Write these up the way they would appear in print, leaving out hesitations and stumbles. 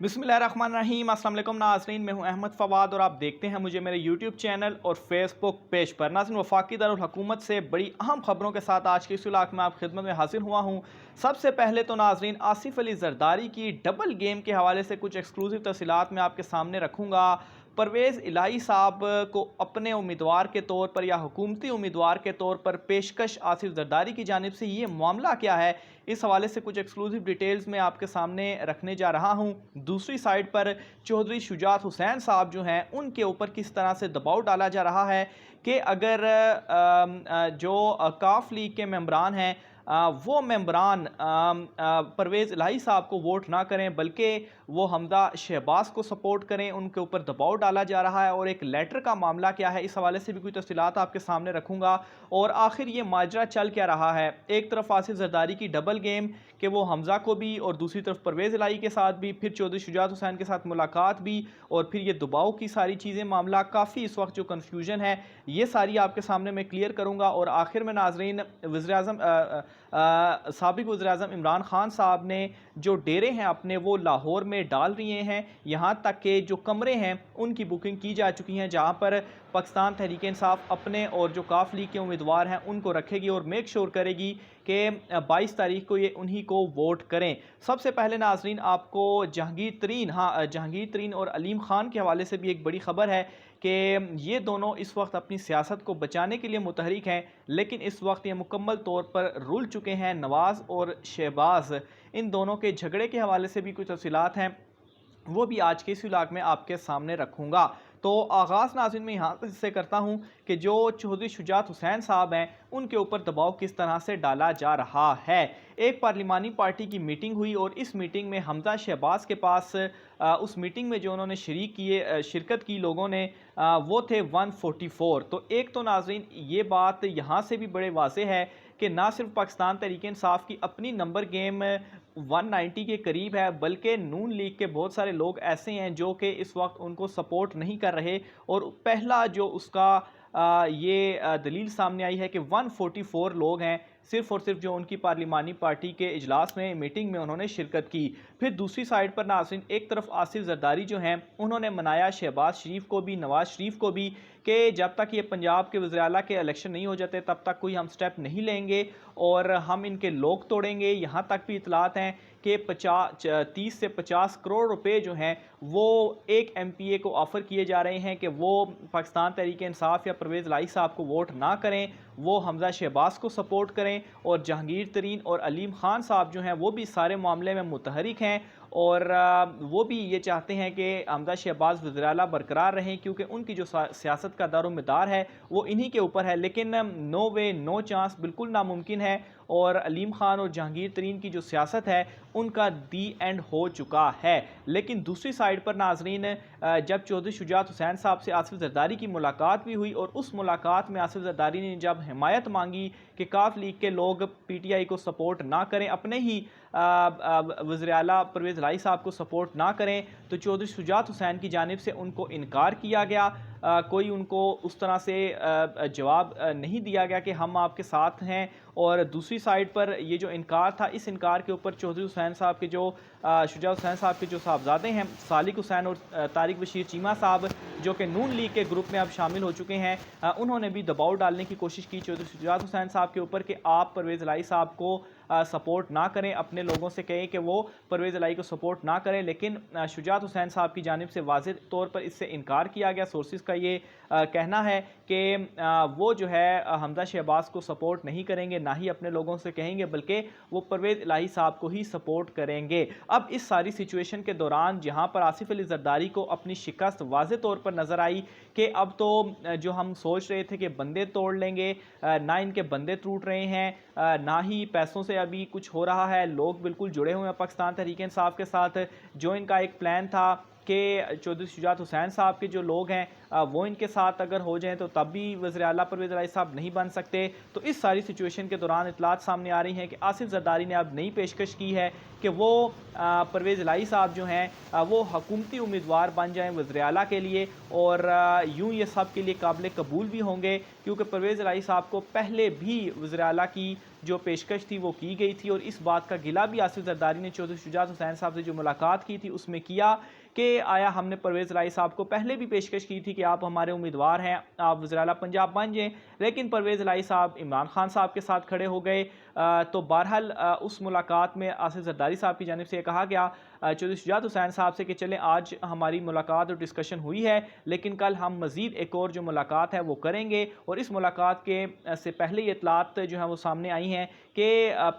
बिस्मिल्लाहिर्रहमानिर्रहीम। अस्सलाम वालेकुम नाज़रीन, मैं हूं अहमद फ़वाद और आप देखते हैं मुझे मेरे यूट्यूब चैनल और फेसबुक पेज पर। नाज़रीन, वफाकी दारुल हुकूमत से बड़ी अहम खबरों के साथ आज की इस व्लॉग में आप खिदमत में हाजिर हुआ हूं। सबसे पहले तो नाज़रीन, आसिफ अली ज़रदारी की डबल गेम के हवाले से कुछ एक्सक्लूसिव तफसीलात मैं आपके सामने रखूँगा। परवेज़ इलाही साहब को अपने उम्मीदवार के तौर पर या हुकूमती उम्मीदवार के तौर पर पेशकश आसिफ ज़रदारी की जानिब से ये मामला क्या है, इस हवाले से कुछ एक्सक्लूसिव डिटेल्स मैं आपके सामने रखने जा रहा हूँ। दूसरी साइड पर चौधरी शुजात हुसैन साहब जो हैं, उनके ऊपर किस तरह से दबाव डाला जा रहा है कि अगर जो काफ लीग के मेंबरान हैं, वो मेंबरान परवेज़ इलाही साहब को वोट ना करें बल्कि वो हमदा शहबाज को सपोर्ट करें, उनके ऊपर दबाव डाला जा रहा है। और एक लेटर का मामला क्या है, इस हवाले से भी कुछ तफसीलात आपके सामने रखूँगा। और आखिर ये माजरा चल क्या रहा है, एक तरफ आसिफ ज़रदारी की डबल गेम कि वो हमज़ा को भी और दूसरी तरफ परवेज़ इलाही के साथ भी, फिर चौधरी शुजात हुसैन के साथ मुलाकात भी, और फिर ये दबाव की सारी चीज़ें, मामला काफ़ी इस वक्त जो कन्फ्यूजन है ये सारी आपके सामने मैं क्लियर करूँगा। और आखिर में नाज़रीन, वज़ीर-ए-आज़म साबिक़ वज़ीर-ए-आज़म इमरान खान साहब ने जो डेरे हैं अपने वो लाहौर में डाल दिए हैं, यहाँ तक कि जो कमरे हैं उनकी बुकिंग की जा चुकी हैं, जहाँ पर पाकिस्तान तहरीक इंसाफ अपने और जो काफ लीग के उम्मीदवार हैं उनको रखेगी और मेक श्योर करेगी कि 22 तारीख को ये उन्हीं को वोट करें। सबसे पहले नाज़रीन, आपको जहांगीर तरीन और अलीम खान के हवाले से भी एक बड़ी खबर है कि ये दोनों इस वक्त अपनी सियासत को बचाने के लिए मुतहरिक हैं, लेकिन इस वक्त ये मुकम्मल तौर पर रुल चुके हैं। नवाज़ और शहबाज, इन दोनों के झगड़े के हवाले से भी कुछ तफसीलात हैं, वो भी आज के इस व्लॉग में आपके सामने रखूँगा। तो आगाज़ नाज़रीन मैं यहाँ से करता हूँ कि जो चौधरी शुजात हुसैन साहब हैं, उनके ऊपर दबाव किस तरह से डाला जा रहा है। एक पार्लिमानी पार्टी की मीटिंग हुई और इस मीटिंग में हमज़ा शहबाज के पास उस मीटिंग में जो उन्होंने शिरकत की लोगों ने, वो थे 144। तो एक तो नाज़रीन ये बात यहाँ से भी बड़े वाज़ेह है कि ना सिर्फ पाकिस्तान तहरीक इंसाफ की अपनी नंबर गेम 190 के करीब है, बल्कि नून लीग के बहुत सारे लोग ऐसे हैं जो कि इस वक्त उनको सपोर्ट नहीं कर रहे। और पहला जो उसका ये दलील सामने आई है कि 144 लोग हैं सिर्फ़ और सिर्फ जो उनकी पार्लिमानी पार्टी के इजलास में, मीटिंग में उन्होंने शिरकत की। फिर दूसरी साइड पर नाज़रीन, एक तरफ आसिफ ज़रदारी जो हैं, उन्होंने मनाया शहबाज शरीफ को भी, नवाज़ शरीफ को भी, कि जब तक ये पंजाब के वज़ीर आला के इलेक्शन नहीं हो जाते तब तक कोई हम स्टेप नहीं लेंगे और हम इनके लोग तोड़ेंगे। यहाँ तक भी इतलात हैं कि 30 से 50 करोड़ रुपए जो हैं वो एक MPA को ऑफ़र किए जा रहे हैं कि वो पाकिस्तान तहरीक इंसाफ या परवेज़ इलाही साहब को वोट ना करें, वो हमज़ा शहबाज को सपोर्ट करें। और जहांगीर तरीन और अलीम खान साहब जो हैं वो भी सारे मामले में मुतहरिक हैं और वो भी ये चाहते हैं कि हमज़ा शहबाज वज़ीर आला बरकरार रहें, क्योंकि उनकी जो सियासत का दारोमदार है वो इन्हीं के ऊपर है। लेकिन नो वे नो चांस, बिल्कुल नामुमकिन है। और अलीम खान और जहांगीर तरीन की जो सियासत है उनका दी एंड हो चुका है। लेकिन दूसरी साइड पर नाज़रीन, जब चौधरी शुजात हुसैन साहब से आसिफ ज़रदारी की मुलाकात भी हुई और उस मुलाकात में आसिफ ज़रदारी ने जब हिमायत मांगी कि काफ लीग के लोग PTI को सपोर्ट ना करें, अपने ही वज़ीर आला परवेज़ इलाही साहब को सपोर्ट ना करें, तो चौधरी शुजात हुसैन की जानिब से उनको इनकार किया गया। कोई उनको उस तरह से जवाब नहीं दिया गया कि हम आपके साथ हैं। और दूसरी साइड पर ये जो इनकार था, इस इनकार के ऊपर चौधरी हुसैन साहब के जो शुजात हुसैन साहब के जो साहबजादे हैं, सालिक हुसैन और तारिक बशीर चीमा साहब, जो कि नून लीग के ग्रुप में अब शामिल हो चुके हैं, उन्होंने भी दबाव डालने की कोशिश की चौधरी शुजात हुसैन साहब के ऊपर कि आप परवेज़ इलाही साहब को सपोर्ट ना करें, अपने लोगों से कहें कि वो परवेज़ इलाही को सपोर्ट ना करें। लेकिन शुजात हुसैन साहब की जानिब से वाज़ेह तौर पर इससे इनकार किया गया। सोर्सेज़ का ये कहना है कि वो जो है हमज़ा शहबाज को सपोर्ट नहीं करेंगे, ना ही अपने लोगों से कहेंगे, बल्कि वो परवेज़ इलाही साहब को ही सपोर्ट करेंगे। अब इस सारी सिचुएशन के दौरान जहाँ पर आसिफ अली ज़रदारी को अपनी शिकस्त वाज़ेह तौर पर नज़र आई कि अब तो जो हम सोच रहे थे कि बंदे तोड़ लेंगे, ना इनके बंदे टूट रहे हैं, ना ही पैसों से अभी कुछ हो रहा है, लोग बिल्कुल जुड़े हुए हैं पाकिस्तान तहरीक इंसाफ के साथ। जो इनका एक प्लान था कि चौधरी शुजात हुसैन साहब के जो लोग हैं वो इनके साथ अगर हो जाएं तो तब भी वज़ीर आला परवेज़ इलाही साहब नहीं बन सकते। तो इस सारी सिचुएशन के दौरान इतलात सामने आ रही हैं कि आसिफ ज़रदारी ने अब नई पेशकश की है कि वो परवेज़ इलाही साहब जो हैं वो हुकूमती उम्मीदवार बन जाएँ वज़ीर आला के लिए, और यूँ ये सब के लिए काबिल कबूल भी होंगे, क्योंकि परवेज़ इलाही साहब को पहले भी वज़ीर आला की जो पेशकश थी वो की गई थी, और इस बात का गिला भी आसिफ जरदारी ने चौधरी शुजात हुसैन साहब से जो मुलाकात की थी उसमें किया कि आया हमने परवेज़ इलाही साहब को पहले भी पेशकश की थी कि आप हमारे उम्मीदवार हैं, आप वज़ीर आला पंजाब बन जाएँ, लेकिन परवेज़ इलाही साहब इमरान खान साहब के साथ खड़े हो गए। तो बहरहाल उस मुलाकात में आसिफ जरदारी साहब की जानिब से ये कहा गया चौधरी शुजात हुसैन साहब से कि चलें आज हमारी मुलाकात और डिस्कशन हुई है, लेकिन कल हम मज़ीद एक और जो मुलाकात है वो करेंगे, और इस मुलाकात के से पहले ये इतलात जो है वो सामने आई हैं कि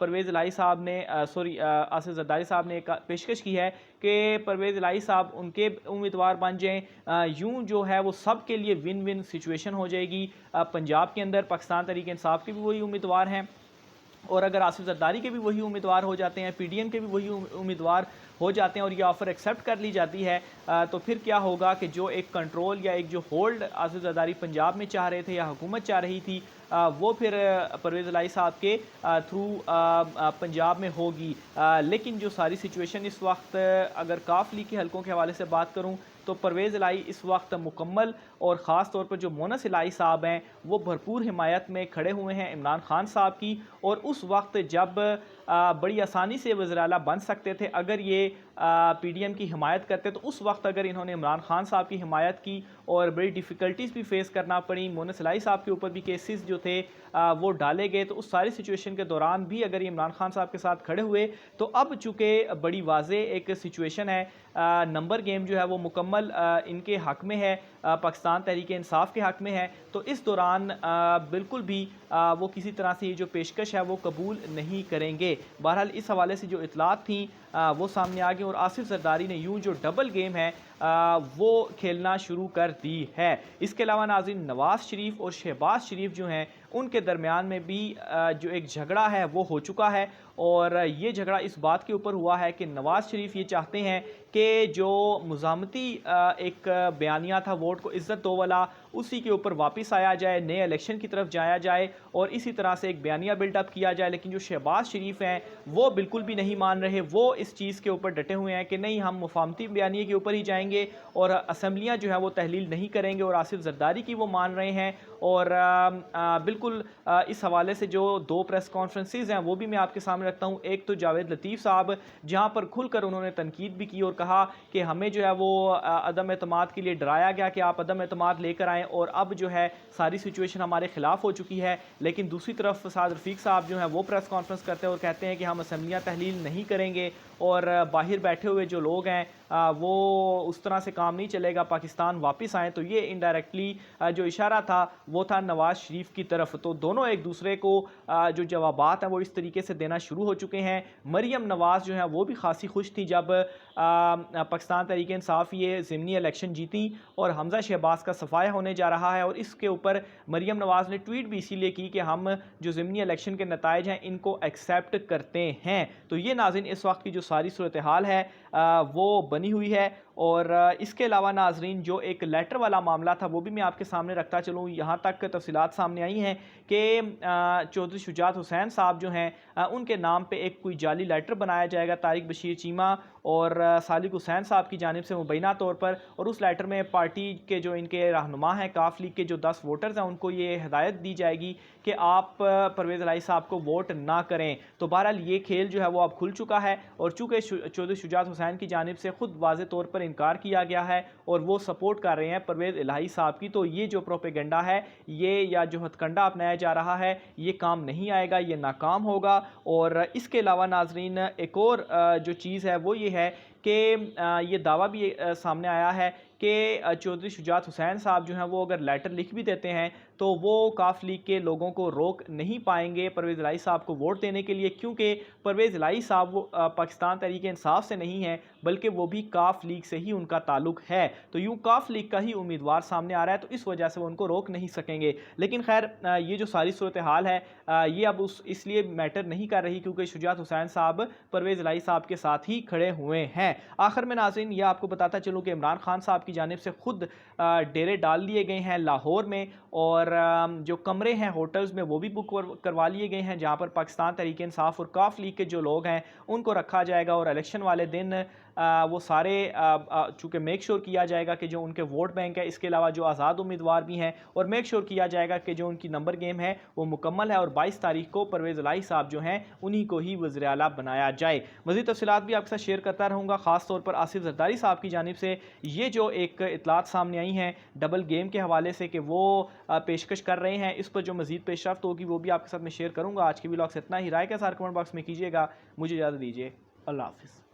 परवेज़ इलाही साहब ने आसिफ जरदारी साहब ने एक पेशकश की है कि परवेज़ इलाही साहब उनके उम्मीदवार बन जाएँ। यूँ जो है वो सब के लिए विन विन सिचुएशन हो जाएगी। पंजाब के अंदर पाकिस्तान तहरीक इंसाफ के भी वही उम्मीदवार हैं, और अगर आसिफ जरदारी के भी वही उम्मीदवार हो जाते हैं, पीडीएम के भी वही उम्मीदवार हो जाते हैं, और ये ऑफ़र एक्सेप्ट कर ली जाती है, तो फिर क्या होगा कि जो एक कंट्रोल या एक जो होल्ड आसिफ जरदारी पंजाब में चाह रहे थे या हुकूमत चाह रही थी, वो फिर परवेज़ इलाही साहब के थ्रू पंजाब में होगी। लेकिन जो सारी सिचुएशन इस वक्त, अगर काफ लीग के हलकों के हवाले से बात करूँ, तो परवेज़ इलाही इस वक्त मुकम्मल, और ख़ास तौर पर जो मोनस इलाही साहब हैं वो भरपूर हिमायत में खड़े हुए हैं इमरान खान साहब की, और उस वक्त जब बड़ी आसानी से वज़ीर आला बन सकते थे अगर ये पीडीएम की हिमायत करते, तो उस वक्त अगर इन्होंने इमरान खान साहब की हिमायत की और बड़ी डिफ़िकल्टीज़ भी फेस करना पड़ी, मोनस इलाही साहब के ऊपर भी केसेस जो थे वो डाले गए, तो उस सारी सिचुएशन के दौरान भी अगर ये इमरान खान साहब के साथ खड़े हुए, तो अब चूँकि बड़ी वाज़े एक सिचुएशन है, नंबर गेम जो है वो मुकम्मल इनके हक़ में है, पाकिस्तान तहरीक इंसाफ के हक़ में है, तो इस दौरान बिल्कुल भी वो किसी तरह से ये जो पेशकश है वो कबूल नहीं करेंगे। बहरहाल इस हवाले से जो इतलात थी वो सामने आ गई, और आसिफ जरदारी ने यूँ जो डबल गेम है वो खेलना शुरू कर दी है। इसके अलावा नाज़रीन, नवाज़ शरीफ और शहबाज शरीफ जो हैं उनके दरमियान में भी जो एक झगड़ा है वो हो चुका है, और ये झगड़ा इस बात के ऊपर हुआ है कि नवाज़ शरीफ ये चाहते हैं कि जो मुज़ामती एक बयानिया था वोट को इज़्ज़त दो वाला, उसी के ऊपर वापस आया जाए, नए इलेक्शन की तरफ जाया जाए, और इसी तरह से एक बयानिया बिल्डअप किया जाए। लेकिन जो शहबाज शरीफ हैं वो बिल्कुल भी नहीं मान रहे, वो इस चीज़ के ऊपर डटे हुए हैं कि नहीं, हम मुफाहमती बयानिए के ऊपर ही जाएंगे और असम्बलियाँ जो है वो तहलील नहीं करेंगे, और आसिफ जरदारी की वो मान रहे हैं। और बिल्कुल इस हवाले से जो दो प्रेस कॉन्फ्रेंसेज हैं वो भी मैं आपके सामने रखता हूँ। एक तो जावेद लतीफ़ साहब, जहाँ पर खुलकर उन्होंने तनकीद भी की और कहा कि हमें जो है वो अदम एतमाद के लिए डराया गया कि आप अदम एतमाद लेकर आएँ, और अब जो है सारी सिचुएशन हमारे खिलाफ हो चुकी है। लेकिन दूसरी तरफ फसाद रफ़ीक साहब जो हैं वो प्रेस कॉन्फ्रेंस करते हैं और कहते हैं कि हम असम्बलियाँ तहलील नहीं करेंगे, और बाहर बैठे हुए जो लोग हैं वो उस तरह से काम नहीं चलेगा, पाकिस्तान वापस आएँ। तो ये इनडायरेक्टली जो इशारा था वो था नवाज़ शरीफ की तरफ। तो दोनों एक दूसरे को जो जवाबात हैं वो इस तरीके से देना शुरू हो चुके हैं। मरियम नवाज़ जो है वो भी खासी खुश थी जब पाकिस्तान तहरीक इंसाफ ये ज़िमनी इलेक्शन जीती और हमज़ा शहबाज का सफाया होने जा रहा है, और इसके ऊपर मरियम नवाज़ ने ट्वीट भी इसीलिए की कि हम जो ज़िमनी इलेक्शन के नताइज हैं इनको एक्सेप्ट करते हैं। तो ये नाज़रीन इस वक्त की जो सारी सूरत हाल है वो बनी हुई है। और इसके अलावा नाजरीन जो एक लेटर वाला मामला था वो भी मैं आपके सामने रखता चलूँ। यहाँ तक तफसीलात सामने आई हैं कि चौधरी शुजात हुसैन साहब जो हैं उनके नाम पे एक कोई जाली लेटर बनाया जाएगा तारिक बशीर चीमा और सालिक हुसैन साहब की जानिब से मुबैना तौर पर, और उस लेटर में पार्टी के जो इनके रहनुमा हैं काफ लीग के जो 10 वोटर्स हैं उनको ये हिदायत दी जाएगी कि आप परवेज़ इलाही साहब को वोट ना करें। तो बहरहाल ये खेल जो है वो अब खुल चुका है, और चूँकि चौधरी शुजात हुसैन की जानिब से ख़ुद वाज़े तौर पर इनकार किया गया है और वो सपोर्ट कर रहे हैं परवेज़ इलाही साहब की, तो ये जो प्रोपेगेंडा है ये या जो हथकंडा अपनाया जा रहा है ये काम नहीं आएगा, ये नाकाम होगा। और इसके अलावा नाजरीन एक और जो चीज़ है वो ये है कि ये दावा भी सामने आया है कि चौधरी शुजात हुसैन साहब जो हैं वो अगर लेटर लिख भी देते हैं तो वो काफ लीग के लोगों को रोक नहीं पाएंगे परवेज़ इलाही साहब को वोट देने के लिए, क्योंकि परवेज़ इलाही साहब वो पाकिस्तान तहरीक इंसाफ से नहीं है बल्कि वो भी काफ लीग से ही उनका ताल्लुक है। तो यूँ काफ लीग का ही उम्मीदवार सामने आ रहा है, तो इस वजह से वो उनको रोक नहीं सकेंगे। लेकिन खैर ये जो सारी सूरत हाल है ये अब इसलिए मैटर नहीं कर रही क्योंकि शुजात हुसैन साहब परवेज़ इलाही साहब के साथ ही खड़े हुए हैं। आखिर में नाज़रीन यह आपको बताता चलूँ कि इमरान खान साहब की की जानिब से खुद डेरे डाल लिए गए हैं लाहौर में, और जो कमरे हैं होटल्स में वो भी बुक करवा लिए गए हैं, जहाँ पर पाकिस्तान तहरीक इंसाफ और काफ लीग के जो लोग हैं उनको रखा जाएगा। और इलेक्शन वाले दिन वो सारे चूँकि मेक श्योर किया जाएगा कि जो उनके वोट बैंक है, इसके अलावा जो आज़ाद उम्मीदवार भी हैं, और मेक श्योर किया जाएगा कि जो उनकी नंबर गेम है वो मुकम्मल है, और 22 तारीख को परवेज़ इलाही साहब जो हैं उन्हीं को ही वज़ीर आला बनाया जाए। मज़ीद तफ़सीलात भी आपके साथ शेयर करता रहूँगा, ख़ास तौर पर आसिफ ज़रदारी साहब की जानिब से ये जो एक इतलात सामने आई हैं डबल गेम के हवाले से कि वो पेशकश कर रहे हैं, इस पर जो मज़ीद पेशरफ्त होगी वो भी आपके साथ मैं शेयर करूँगा। आज की व्लॉग से इतना ही। राय के साथ कमेंट बॉक्स में कीजिएगा। मुझे इजाज़त दीजिए। अल्लाह हाफ़िज़।